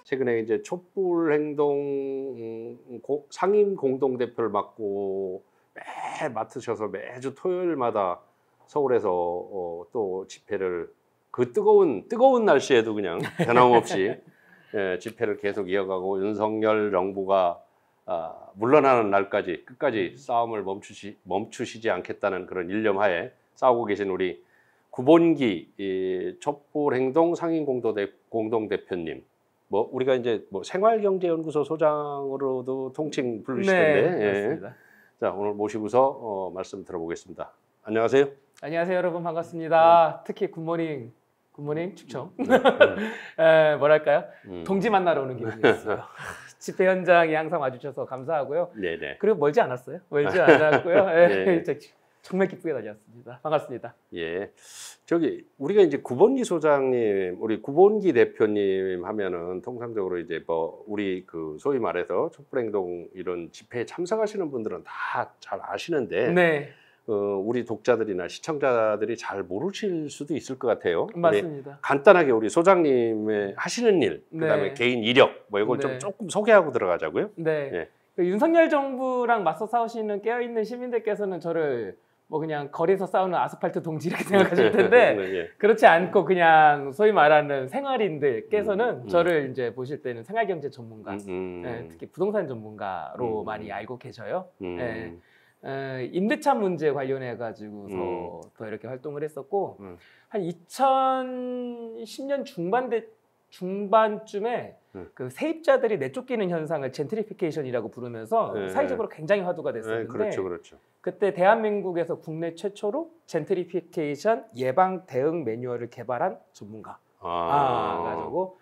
최근에 이제 촛불 행동 상임 공동 대표를 맡으셔서 매주 토요일마다 서울에서 또 집회를 그 뜨거운 날씨에도 그냥 변함없이 집회를 계속 이어가고 윤석열 정부가 물러나는 날까지 끝까지 싸움을 멈추시지 않겠다는 그런 일념하에 싸우고 계신 우리 구본기 촛불행동 상임 공동대표님, 뭐 우리가 이제 뭐 생활경제연구소 소장으로도 통칭 부르시던데, 네, 맞습니다. 자, 오늘 모시고서 말씀 들어보겠습니다. 안녕하세요. 안녕하세요, 여러분 반갑습니다. 특히 굿모닝 축청. 뭐랄까요? 동지 만나러 오는 기분이었어요. 집회 현장에 항상 와주셔서 감사하고요. 네네. 그리고 멀지 않았어요. 멀지 않았고요. 네. 정말 기쁘게 다녔습니다. 반갑습니다. 예, 우리가 이제 구본기 소장님, 우리 구본기 대표님 하면은 통상적으로 이제 뭐 우리 그 소위 말해서 촛불행동 이런 집회에 참석하시는 분들은 다 잘 아시는데, 네, 우리 독자들이나 시청자들이 잘 모르실 수도 있을 것 같아요. 맞습니다. 간단하게 우리 소장님의 하시는 일, 그다음에 네. 개인 이력, 뭐 이걸 네. 조금 소개하고 들어가자고요. 네, 예. 그 윤석열 정부랑 맞서 싸우시는 깨어있는 시민들께서는 저를 뭐 그냥 거리에서 싸우는 아스팔트 동지 이렇게 생각하실 텐데 예. 그렇지 않고 그냥 소위 말하는 생활인들께서는 저를 이제 보실 때는 생활경제 전문가, 특히 부동산 전문가로 많이 알고 계셔요. 임대차 문제 관련해 가지고서 더 이렇게 활동을 했었고 한 2010년 중반쯤에 그 세입자들이 내쫓기는 현상을 젠트리피케이션이라고 부르면서 사회적으로 굉장히 화두가 됐었는데, 그렇죠. 그때 대한민국에서 국내 최초로 젠트리피케이션 예방 대응 매뉴얼을 개발한 전문가 가지고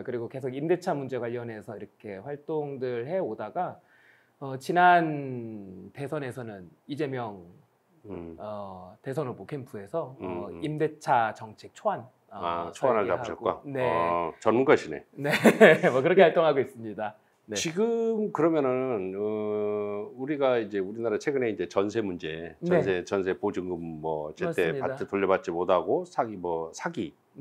그리고 계속 임대차 문제 관련해서 이렇게 활동들 해 오다가 지난 대선에서는 이재명 대선 후보 캠프에서 임대차 정책 초안 초안을 잡으셨고, 네, 전문가시네. 네, 뭐 그렇게 활동하고 있습니다. 네. 지금 그러면은 우리가 이제 우리나라 최근에 이제 전세 문제, 전세 보증금 뭐 제때 돌려받지 못하고 사기,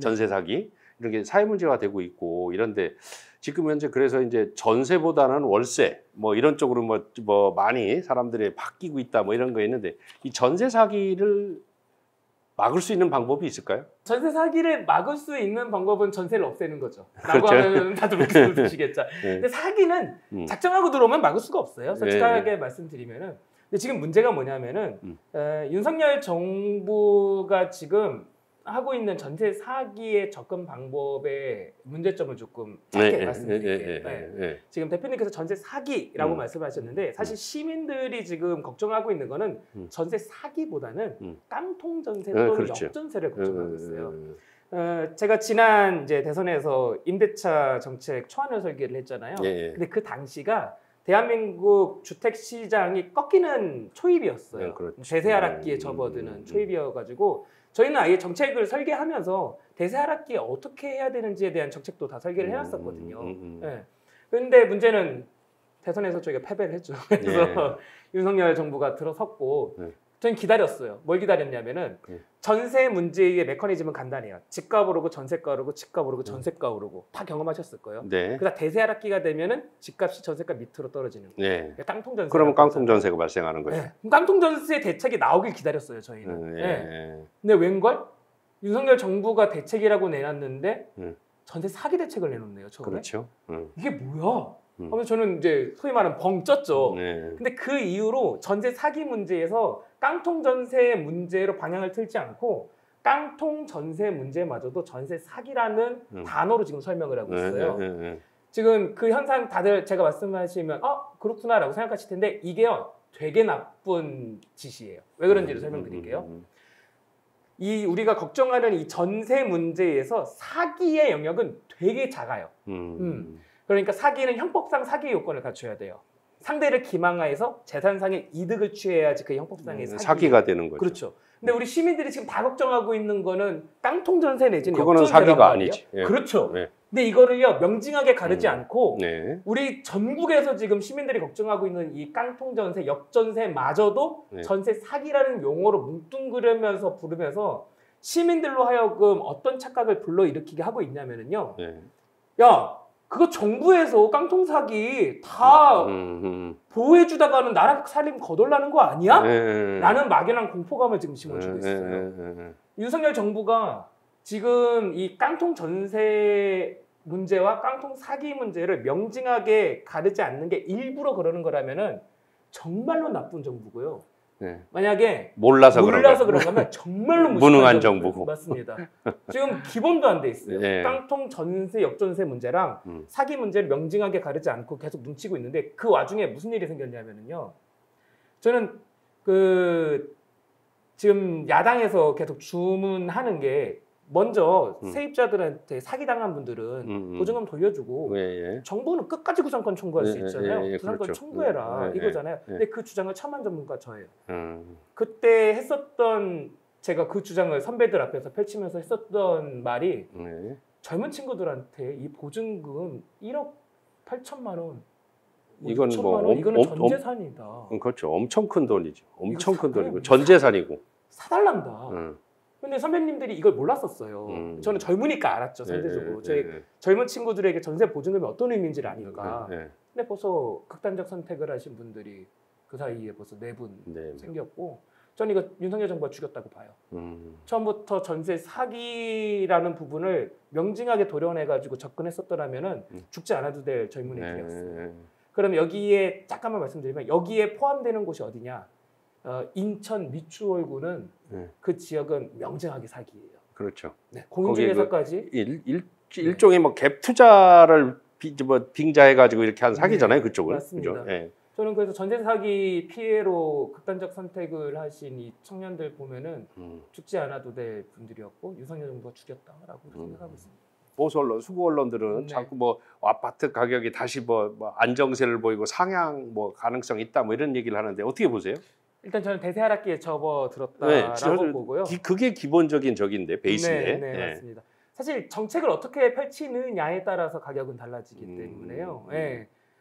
전세 사기 이런 게 사회 문제가 되고 있고 이런데 지금 현재 그래서 이제 전세보다는 월세 뭐 이런 쪽으로 뭐 많이 사람들이 바뀌고 있다 뭐 이런 거 있는데 이 전세 사기를 막을 수 있는 방법이 있을까요? 전세 사기를 막을 수 있는 방법은 전세를 없애는 거죠. 라고 하면 다들 웃겨 드시겠죠. 근데 사기는 작정하고 들어오면 막을 수가 없어요. 솔직하게 말씀드리면은. 근데 지금 문제가 뭐냐면은 윤석열 정부가 지금 하고 있는 전세 사기의 접근 방법의 문제점을 조금 짧게 말씀드릴게요. 지금 대표님께서 전세 사기라고 말씀하셨는데 사실 시민들이 지금 걱정하고 있는 거는 전세 사기보다는 깡통 전세 또는 역전세를 걱정하고 있어요. 제가 지난 이제 대선에서 임대차 정책 초안을 설계를 했잖아요. 근데 그 당시가 대한민국 주택 시장이 꺾이는 초입이었어요. 대세 하락기에 접어드는 초입이어가지고 저희는 아예 정책을 설계하면서 대세 하락기에 어떻게 해야 되는지에 대한 정책도 다 설계를 해놨었거든요. 그런데 문제는 대선에서 저희가 패배를 했죠. 그래서 윤석열 정부가 들어섰고 저는 기다렸어요. 뭘 기다렸냐면은 전세 문제의 메커니즘은 간단해요. 집값 오르고 전세가 오르고 집값 오르고 전세가 오르고 다 경험하셨을 거예요. 그러다 대세 하락기가 되면은 집값이 전세가 밑으로 떨어지는 거예요. 그러니까 깡통 전세. 그러면 깡통 전세가 발생하는 거죠. 깡통 전세 대책이 나오길 기다렸어요, 저희는. 근데 웬걸? 윤석열 정부가 대책이라고 내놨는데 전세 사기 대책을 내놓네요, 처음에. 그렇죠. 이게 뭐야? 하면서 저는 이제 소위 말하는 벙 쪘죠. 근데 그 이후로 전세 사기 문제에서 깡통 전세 문제로 방향을 틀지 않고 깡통 전세 문제마저도 전세 사기라는 단어로 지금 설명을 하고 있어요. 지금 그 현상 다들 제가 말씀하시면 그렇구나라고 생각하실 텐데 이게요 되게 나쁜 짓이에요. 왜 그런지를 설명드릴게요. 이 우리가 걱정하는 이 전세 문제에서 사기의 영역은 되게 작아요. 그러니까 사기는 형법상 사기 요건을 갖춰야 돼요. 상대를 기망하여서 재산상의 이득을 취해야지 그 형법상의 사기가 되는 거죠. 그렇죠. 근데 우리 시민들이 지금 다 걱정하고 있는 거는 깡통 전세 내지는 그거는 사기가 아니지. 그렇죠. 근데 이거를요 명징하게 가르지 않고 우리 전국에서 지금 시민들이 걱정하고 있는 이 깡통 전세, 역전세마저도 전세 사기라는 용어로 뭉뚱그리면서 부르면서 시민들로 하여금 어떤 착각을 불러일으키게 하고 있냐면요. 야, 그거 정부에서 깡통 사기 다 보호해주다가는 나라 살림 거덜나는 거 아니야? 라는 막연한 공포감을 지금 심어주고 있어요. 윤석열 정부가 지금 이 깡통 전세 문제와 깡통 사기 문제를 명징하게 가르지 않는 게 일부러 그러는 거라면은 정말로 나쁜 정부고요. 네. 만약에 몰라서 그런 거면 정말로 무능한 정부고. 맞습니다. 지금 기본도 안 돼 있어요. 네. 깡통 전세, 역전세 문제랑 사기 문제를 명징하게 가르지 않고 계속 뭉치고 있는데 그 와중에 무슨 일이 생겼냐면요. 저는 지금 야당에서 계속 주문하는 게 먼저 세입자들한테 사기당한 분들은 보증금 돌려주고 정부는 끝까지 구상권 청구할 수 있잖아요. 구상권 그렇죠. 청구해라 이거잖아요. 근데 그 주장을 처음 한 전문가 저예요. 그때 했었던 제가 그 주장을 선배들 앞에서 펼치면서 했었던 말이 젊은 친구들한테 이 보증금 1억 8천만 원 이건 이거는 전 재산이다. 그렇죠. 엄청 큰 돈이죠. 엄청 큰 돈이고 전 재산이고 사달란다. 근데 선배님들이 이걸 몰랐었어요. 저는 젊으니까 알았죠, 상대적으로. 저희 젊은 친구들에게 전세 보증금이 어떤 의미인지를 아니까. 근데 벌써 극단적 선택을 하신 분들이 그 사이에 벌써 4분 생겼고, 저는 이거 윤석열 정부가 죽였다고 봐요. 처음부터 전세 사기라는 부분을 명징하게 도려내가지고 접근했었더라면은 죽지 않아도 될 젊은이들이었어요. 그럼 여기에 잠깐만 말씀드리면 여기에 포함되는 곳이 어디냐? 인천 미추홀구는 그 지역은 명징하게 사기예요. 그렇죠. 공인중개사까지 일종의 뭐 갭 투자를 빙자해가지고 이렇게 한 사기잖아요, 그쪽을. 맞습니다. 그죠? 저는 그래서 전세 사기 피해로 극단적 선택을 하신 이 청년들 보면은 죽지 않아도 될 분들이었고 윤석열 정부가 죽였다라고 생각하고 있습니다. 보수 언론, 수구 언론들은 자꾸 뭐 아파트 가격이 다시 뭐 안정세를 보이고 상향 뭐 가능성 있다 뭐 이런 얘기를 하는데 어떻게 보세요? 일단 저는 대세하락기에 접어들었다라고 보고요. 그게 기본적인 적인데 베이스인데. 네, 맞습니다. 사실 정책을 어떻게 펼치느냐에 따라서 가격은 달라지기 때문에요.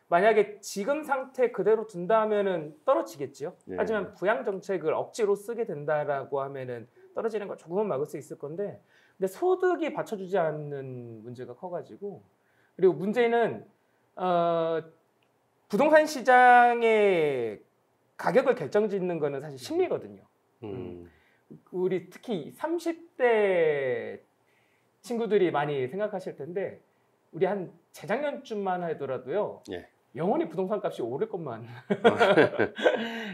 만약에 지금 상태 그대로 둔다면은 떨어지겠죠. 하지만 부양 정책을 억지로 쓰게 된다라고 하면은 떨어지는 걸 조금은 막을 수 있을 건데, 근데 소득이 받쳐주지 않는 문제가 커가지고, 그리고 문제는 부동산 시장의 가격을 결정짓는 거는 사실 심리거든요. 우리 특히 30대 친구들이 많이 생각하실 텐데 우리 한 재작년쯤만 하더라도요. 영원히 부동산 값이 오를 것만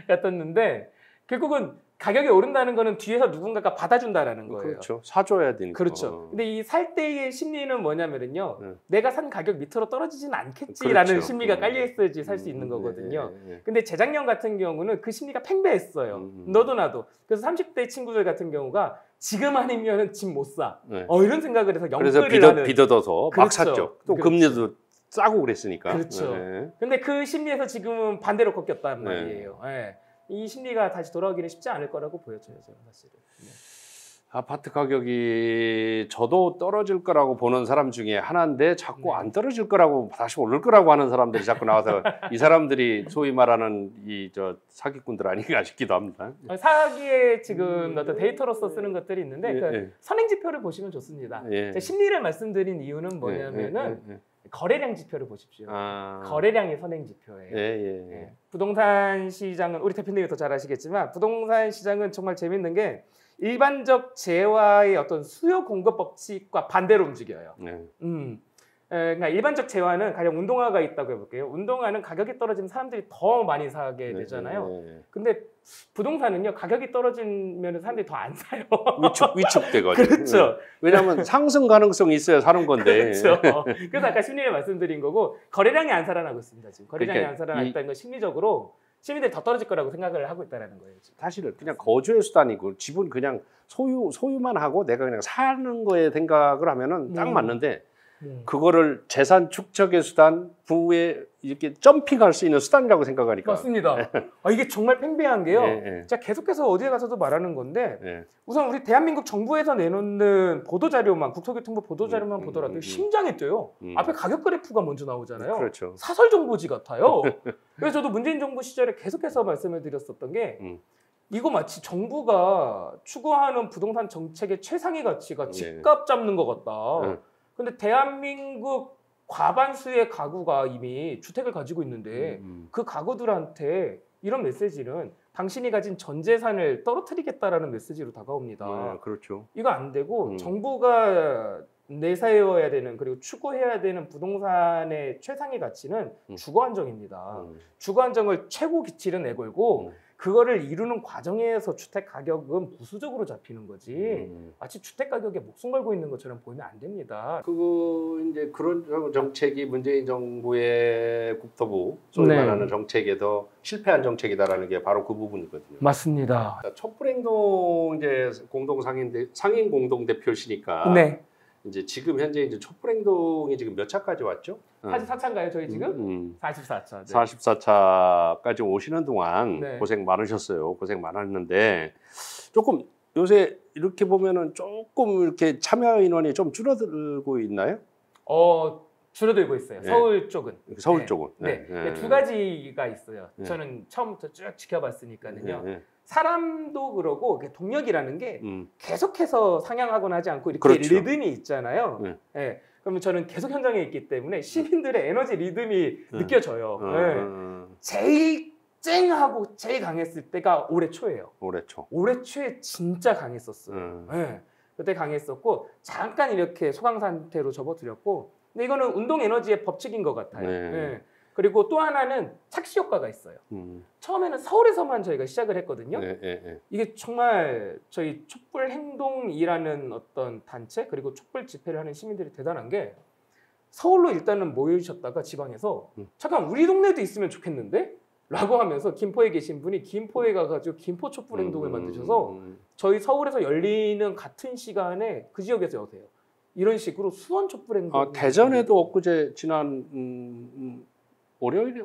같았는데 결국은 가격이 오른다는 거는 뒤에서 누군가가 받아준다라는 거예요. 그렇죠. 사줘야 되니까. 그렇죠. 근데 이 살 때의 심리는 뭐냐면요. 내가 산 가격 밑으로 떨어지진 않겠지라는 그렇죠. 심리가 깔려 있어야지 살 수 있는 거거든요. 근데 재작년 같은 경우는 그 심리가 팽배했어요. 너도 나도. 그래서 30대 친구들 같은 경우가 지금 아니면 집 못 사. 이런 생각을 해서 그래서 빚어둬서 막 샀죠. 또 금리도 싸고 그랬으니까. 그렇죠. 근데 그 심리에서 지금은 반대로 꺾였단 말이에요. 이 심리가 다시 돌아오기는 쉽지 않을 거라고 보여져요, 저는 사실은. 아파트 가격이 저도 떨어질 거라고 보는 사람 중에 하나인데 자꾸 안 떨어질 거라고 다시 오를 거라고 하는 사람들이 자꾸 나와서 이 사람들이 소위 말하는 사기꾼들 아닌가 싶기도 합니다. 사기에 지금 어떤 데이터로서 쓰는 것들이 있는데 그 선행 지표를 보시면 좋습니다. 제가 심리를 말씀드린 이유는 뭐냐면은 거래량 지표를 보십시오. 거래량이 선행 지표예요. 부동산 시장은 우리 대표님이 더 잘 아시겠지만 부동산 시장은 정말 재밌는 게 일반적 재화의 어떤 수요 공급 법칙과 반대로 움직여요. 그러니까 일반적 재화는 가령 운동화가 있다고 해볼게요. 운동화는 가격이 떨어지면 사람들이 더 많이 사게 되잖아요. 근데 부동산은요, 가격이 떨어지면 사람들이 더 안 사요. 위축되거든요. 그렇죠. 왜냐하면 상승 가능성이 있어야 사는 건데. 그렇죠. 그래서 아까 심리를 말씀드린 거고 거래량이 안 살아나고 있습니다. 지금 거래량이 안 살아났다는 건 심리적으로 시민들이 더 떨어질 거라고 생각을 하고 있다는 거예요. 지금. 사실은 그냥 거주의 수단이고 집은 그냥 소유만 하고 내가 그냥 사는 거에 생각을 하면은 딱 맞는데 그거를 재산 축적의 수단, 부에 이렇게 점핑할 수 있는 수단이라고 생각하니까. 맞습니다. 이게 정말 팽배한 게요. 제가 계속해서 어디에 가서도 말하는 건데 우선 우리 대한민국 정부에서 내놓는 보도자료만, 국토교통부 보도자료만 보더라도 심장이 뛰어요. 앞에 가격 그래프가 먼저 나오잖아요. 그렇죠. 사설 정보지 같아요. 그래서 저도 문재인 정부 시절에 계속해서 말씀을 드렸었던 게 이거 마치 정부가 추구하는 부동산 정책의 최상위 가치가 집값 잡는 것 같다. 근데 대한민국 과반수의 가구가 이미 주택을 가지고 있는데 그 가구들한테 이런 메시지는 당신이 가진 전 재산을 떨어뜨리겠다라는 메시지로 다가옵니다. 그렇죠. 이거 안 되고 정부가 내세워야 되는 그리고 추구해야 되는 부동산의 최상의 가치는 주거 안정입니다. 주거 안정을 최고 기치를 내걸고 그거를 이루는 과정에서 주택 가격은 부수적으로 잡히는 거지 마치 주택 가격에 목숨 걸고 있는 것처럼 보이면 안 됩니다. 이제 그런 정책이 문재인 정부의 국토부 소위 네. 말하는 정책에서 실패한 정책이다라는 게 바로 그 부분이거든요. 맞습니다. 촛불행동 이제 상임 공동 대표시니까 네. 이제 지금 현재 이제 촛불행동이 지금 몇 차까지 왔죠? 44차인가요, 저희 지금? 44차. 네. 44차까지 오시는 동안 네. 고생 많으셨어요. 고생 많았는데 조금 요새 이렇게 보면은 조금 이렇게 참여 인원이 좀 줄어들고 있나요? 줄어들고 있어요. 네. 서울 쪽은. 서울 네. 쪽은. 네. 두 가지가 있어요. 네. 저는 처음부터 쭉 지켜봤으니까는요. 네. 사람도 그러고 동력이라는 게 계속해서 상향하거나 하지 않고 이렇게 그렇죠. 리듬이 있잖아요. 네. 네. 그러면 저는 계속 현장에 있기 때문에 시민들의 에너지 리듬이 느껴져요. 네. 제일 쨍하고 제일 강했을 때가 올해 초예요. 올해 초. 올해 초에 진짜 강했었어요. 네. 그때 강했었고 잠깐 이렇게 소강 상태로 접어들었고 근데 이거는 운동 에너지의 법칙인 것 같아요. 네. 네. 그리고 또 하나는 착시 효과가 있어요. 처음에는 서울에서만 저희가 시작을 했거든요. 네. 이게 정말 저희 촛불 행동이라는 어떤 단체 그리고 촛불 집회를 하는 시민들이 대단한 게 서울로 일단은 모여주셨다가 지방에서 잠깐 우리 동네도 있으면 좋겠는데? 라고 하면서 김포에 계신 분이 김포에 가가지고 김포 촛불 행동을 만드셔서 저희 서울에서 열리는 같은 시간에 그 지역에서 여세요. 이런 식으로 수원 촛불 행동. 대전에도 엊그제 지난 월요일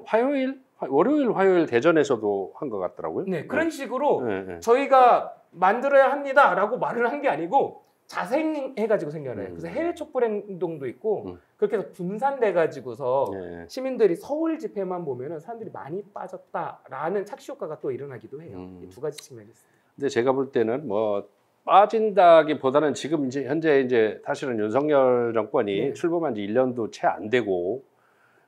대전에서도 한 것 같더라고요. 네, 그런 식으로 네. 저희가 만들어야 합니다라고 말을 한 게 아니고 자생해가지고 생겨나요. 그래서 해외 촛불 행동도 있고 그렇게 해서 분산돼가지고서 네. 시민들이 서울 집회만 보면은 사람들이 많이 빠졌다라는 착시 효과가 또 일어나기도 해요. 이 두 가지 측면이 있어요. 근데 제가 볼 때는 뭐 빠진다기보다는 지금 이제 현재 이제 사실은 윤석열 정권이 네. 출범한 지 1년도 채 안 되고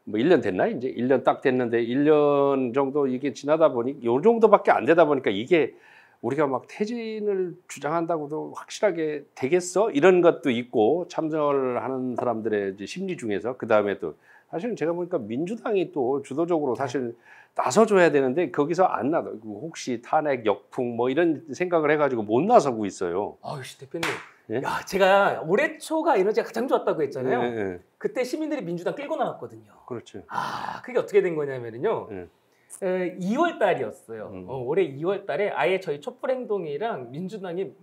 뭐 1년 됐나? 이제 1년 딱 됐는데 1년 정도 이게 지나다 보니 요 정도밖에 안 되다 보니까 이게 우리가 막 퇴진을 주장한다고도 확실하게 되겠어? 이런 것도 있고 참석을 하는 사람들의 이제 심리 중에서 그 다음에 또 사실은 제가 보니까 민주당이 또 주도적으로 사실 나서줘야 되는데 거기서 안 나서 혹시 탄핵 역풍 뭐 이런 생각을 해가지고 못 나서고 있어요. 아유씨 대표님, 예? 야 제가 올해 초가 에너지가 가장 좋았다고 했잖아요. 네. 그때 시민들이 민주당 끌고 나왔거든요. 그렇죠. 그게 어떻게 된 거냐면요. 2월 달이었어요. 올해 2월 달에 아예 저희 촛불 행동이랑 민주당이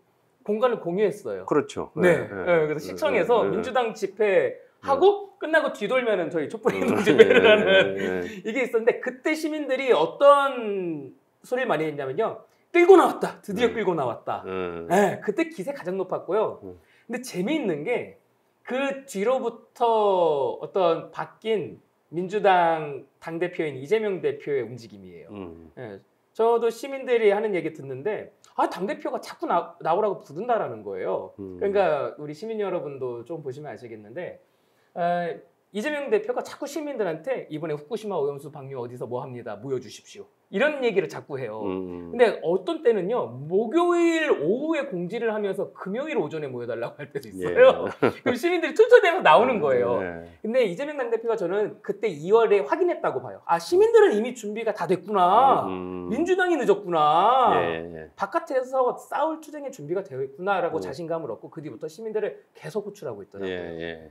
공간을 공유했어요. 그렇죠. 네. 그래서 시청에서 민주당 집회하고 끝나고 뒤돌면은 저희 촛불 행동 집회를 하는 이게 있었는데 그때 시민들이 어떤 소리를 많이 했냐면요. 끌고 나왔다. 드디어 끌고 나왔다. 네, 그때 기세 가장 높았고요. 근데 재미있는 게 그 뒤로부터 어떤 바뀐 민주당 당대표인 이재명 대표의 움직임이에요. 네, 저도 시민들이 하는 얘기 듣는데 당대표가 자꾸 나오라고 부른다라는 거예요. 그러니까 우리 시민 여러분도 좀 보시면 아시겠는데 이재명 대표가 자꾸 시민들한테 이번에 후쿠시마 오염수 방류 어디서 뭐 합니다. 모여주십시오. 이런 얘기를 자꾸 해요. 근데 어떤 때는요. 목요일 오후에 공지를 하면서 금요일 오전에 모여달라고 할 때도 있어요. 그럼 시민들이 툴툴대면서 나오는 거예요. 근데 이재명 당대표가 저는 그때 2월에 확인했다고 봐요. 시민들은 이미 준비가 다 됐구나. 민주당이 늦었구나. 바깥에서 싸울 투쟁의 준비가 되어 있구나라고 자신감을 얻고 그 뒤부터 시민들을 계속 호출하고 있더라고요.